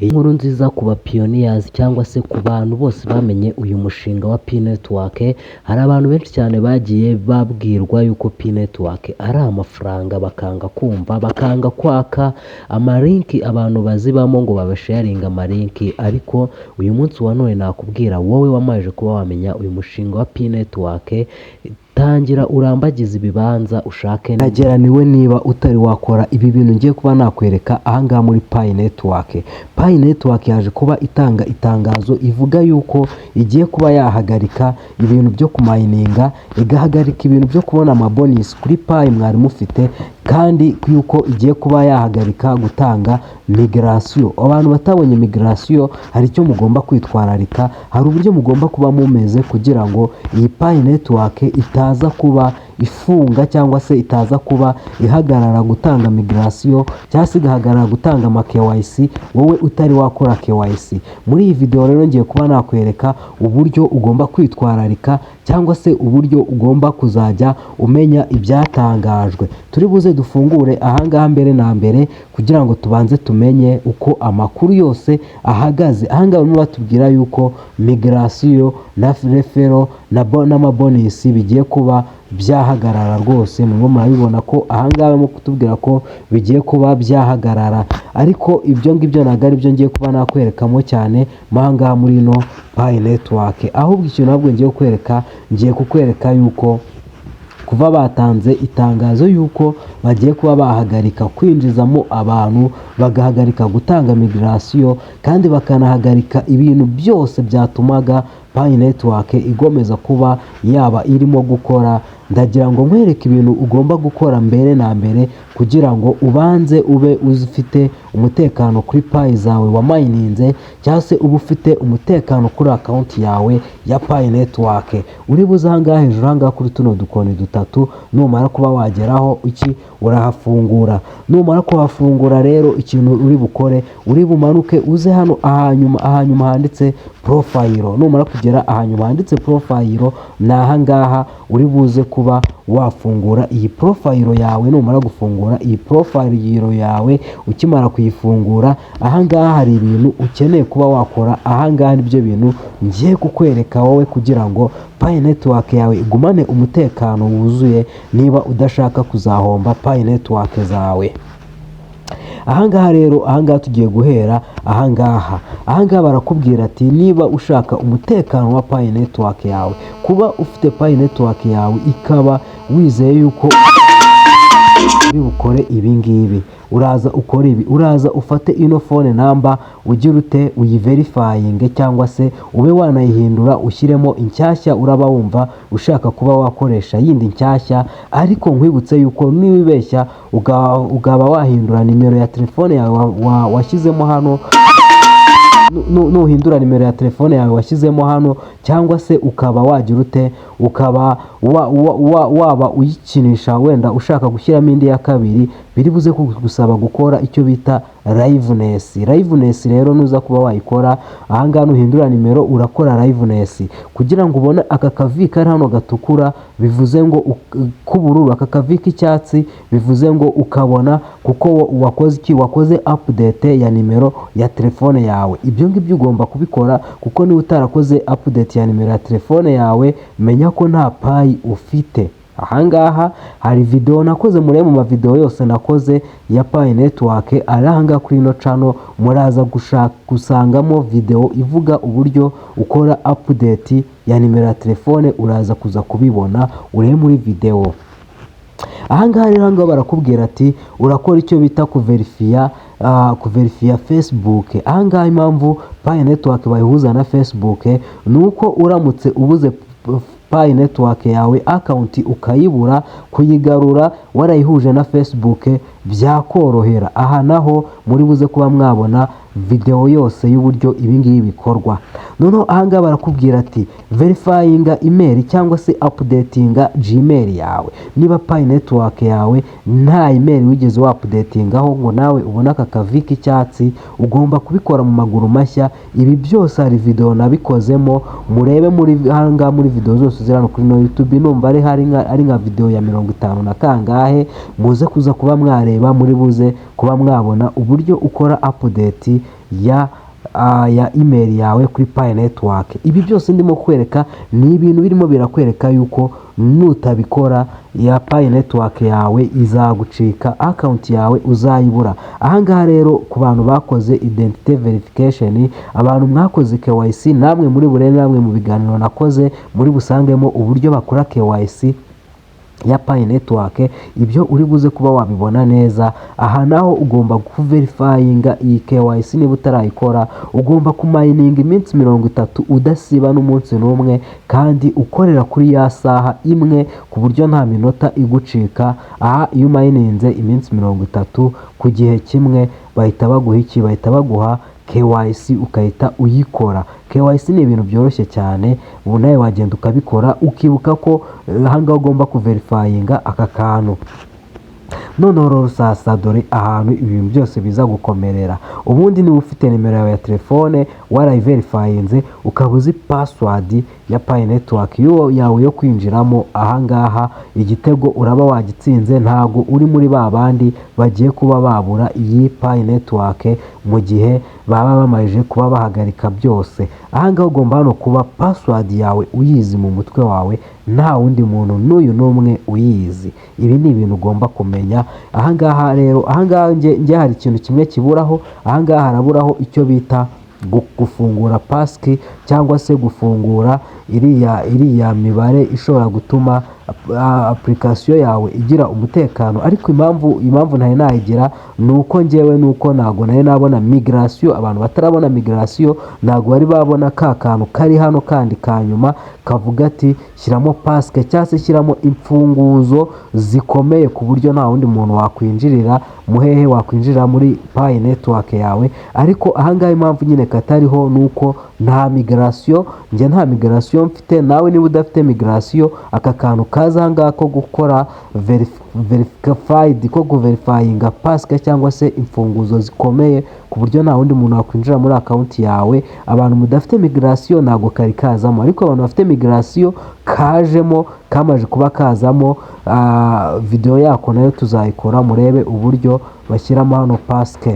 Inkuru nziza ku ba pioneers cyangwa se ku bantu bose bamenye uyu mushinga wa Pi Network. Hari abantu benshi cyane bagiye babwirwa yuko Pi Network ari amafaranga bakanga kumva, bakanga kwaka amalinki abantu bazibamo ngo babasharinga amalinki, ariko uyu munsi wa none nakubwira wowe wamaje kuba wamenya uyu mushinga wa Pi Network, tangira urambagize ibibanza ushake nageraniwe niba utari wakora ibi bintu ngiye kuba nakwereka ahangaha muri Pi Network. Pi Network yaje kuba itanga itangazo ivuga yuko igiye kuba yahagarika ibintu byo kumayininga, igahagarika ibintu byo kubona amabonus kuri Pi mwari mufite, kandi yuko igiye kuba yahagarika gutanga migration. Abantu batabonye migration hari icyo mugomba kwitwararika, hari uburyo mugomba kuba mumeze kugira ngo iyi Pi Network itaza kuba ifunga cyangwa se itaza kuba ihagarara gutanga migration cyangwa se igahagarara gutanga ama KYC wowe utari wakora KYC. Muri iyi video rero ngiye kuba nakwereka uburyo ugomba kwitwararika cyangwa se uburyo ugomba kuzajya umenya ibyatangajwe. Turi buze dufungure ahangaha mbere na mbere kugira ngo tubanze tumenye uko amakuru yose ahagaze. Ahangaha barimo batubwira yuko migration na referral n'amabonus bigiye kuba byahagarara rwose. Murimo murabibona ko ahangaha barimo kutubwira ko bigiye kuba byahagarara, ariko ibyo ngibyo ntabwo ari byo ngiye kuba nakwerekamo cyane ahangaha muri ino Pi Network. Ahubwo ikintu ntabwo ngiye kukwereka yuko kuva batanze itangazo yuko bagiye kuba bahagarika kwinjizamo abantu, bagahagarika gutanga migration, kandi bakanahagarika ibintu byose byatumaga Pi Network igomeza kuba yaba irimo gukora. Ndagira ngo nkwereke ibintu ugomba gukora mbere na mbere kugira ngo ubanze ube uzifite umutekano kuri Pi zawe wamayininze, cyangwa se uba ufite umutekano kuri account yawe ya Pi Network. Uri buze ahangaha hejuru ahangaha kuri tuno dukoni dutatu, numara kuba wageraho iki urahafungura. Numara kuhafungura rero ikintu uri bukore, uri bumanuke uze hano ahanyuma handitse profile. Numara kugera ahanyuma handitse profile, na ahangaha uri buze kuba wafungura iyi profile yawe. Numara gufungura iyi profile yawe, ukimara kuyifungura ahangaha hari ibintu ukeneye kuba wakora. Ahangaha nibyo bintu ngiye kukwereka wowe kugira ngo Pi Network yawe igumane umutekano wuzuye, niba udashaka kuzahomba Pi Network zawe. Ahangaha rero ahangaha tugiye guhera ahangaha barakubwira ati niba ushaka umutekano wa Pi Network yawe, kuba ufite Pi Network yawe ikaba wizeye yuko bukore ibi ngibi, uraza ukora ibi. Uraza ufate ino phone number ugira ute uyiverifying, cyangwa se ube wanayihindura ushyiremo inshyashya uraba wumva ushaka kuba wakoresha yindi nshyashya. Ariko nkwibutse yuko niwibeshya ugaba wahindura nimero ya telefone yawe washyizemo hano, nuhindura nimero ya telefone yawe washyizemo hano, cyangwa se ukaba wagira ute ukaba waba uyikinisha wenda ushaka gushyiramo indi ya kabiri, biri buze kugusaba gukora icyo bita liveness. Rero nuza kuba wayikora ahangaha nuhindura nimero urakora liveness kugira ngo ubone aka kavi kari hano gatukura, bivuze ngo k'ubururu, aka kavi k'icyatsi bivuze ngo ukabona kuko wakoze update ya nimero ya telefone yawe. Ibyo ngibyo ugomba kubikora, kuko niba utarakoze update ya nimero ya telefone yawe menya ko nta Pi ufite. Ahangaha hari video nakoze, murebe mu mavideo yose nakoze ya Pi Network ari ahangaha kuri ino channel, muraza gusangamo video ivuga uburyo ukora update ya nimero ya telefone, uraza kuza kubibona urebe muri video. Ahangaha rero barakubwira ati urakora icyo bita kuverifia Facebook. Ahangaha impamvu Pi Network bayihuza na Facebook nuko uramutse ubuze Pi Network yawe account ukayibura, kuyigarura warayihuje na Facebook byakorohera. Aha naho muri buze kuba mwabona video yose y'uburyo ibi ngibi bikorwa. Noneho ahangaha barakubwira ati verifying email cyangwa se updating Gmail yawe. Niba Pi Network yawe nta email wigeze updatingaho ngo nawe ubona aka kavi k'icyatsi, ugomba kubikora mu maguru mashya. Ibi byose hari video nabikozemo, murebe muri ahangaha muri video zose zirano kuri no YouTube. Numva ari nka video ya 50 na kangahe, muze kuza kuba mwareba, muri buze kuba mwabona uburyo ukora update ya email yawe kuri Pi Network. Ibi byose ndimo kwereka ni ibintu birimo birakwereka yuko nutabikora ya Pi Network yawe izagucika, account yawe uzayibura. Ahangaha rero ku bantu bakoze identity verification, abantu mwakoze KYC, namwe muri burene, namwe mu biganiro nakoze muri busangemo uburyo bakora KYC ya Pi Network, ibyo uri buze kuba wabibona neza. Aha naho ugomba kuverifyinga iyi KYC. Niba utarayikora ugomba kumayininga iminsi 30 udasiba n'umunsi n'umwe, kandi ukorera kuri ya saha imwe ku buryo nta minota igucika. Aha iyo umayininze iminsi 30 ku gihe kimwe bahita baguha iki? Bahita baguha KYC ukahita uyikora. KYC ni ibintu byoroshye cyane, ubu nawe wagenda ukabikora, ukibuka ko ahangaha ugomba kuverifyinga aka kantu. Noneho rero sasa dore ahantu ibintu byose biza gukomerera. Ubundi niba ufite nimero yawe ya telefone warayiverifyinze, ukaba uzi password ya Pi Network yawe yo kwinjiramo, ahangaha igitego uraba wagitsinze. Ntago uri muri babandi bagiye kuba babura iyi Pi Network mu gihe baba bamajije kuba bahagarika byose. Ahangaha ugomba hano kuba password yawe uyizi mu mutwe wawe, nta wundi muntu n'uyu n'umwe uyizi. Ibi ni ibintu ugomba kumenya. Ahangaha rero, ahangaha nge hari ikintu kimwe kiburaho. Ahangaha haraburaho icyo bita gufungura passkey, cyangwa se gufungura iriya mibare ishobora gutuma application yawe igira umutekano. Ariko impamvu ntari nayigira nuko ngewe nuko ntago nari nabona migration. Abantu batarabona migration ntago bari babona ka kantu kari hano kandi kanyuma kavuga ati shyiramo passkey, cyangwa se shyiramo imfunguzo zikomeye ku buryo nta wundi muntu wakwinjirira muhehe wakwinjirira muri Pi Network yawe. Ariko ahangaha impamvu nyine katariho nuko nta migration, nge nta migration mfite. Nawe niba udafite migration, aka kantu kaza ahangaha ko gukora verified, ko kuverifyinga passkey cyangwa se imfunguzo zikomeye ku buryo nta wundi muntu wakwinjira muri account yawe, abantu mudafite migration ntago kari kazamo. Ariko abantu bafite migration kajemo, kamaje kuba kazamo. Video yako nayo tuzayikora, murebe uburyo bashyiramo hano passkey.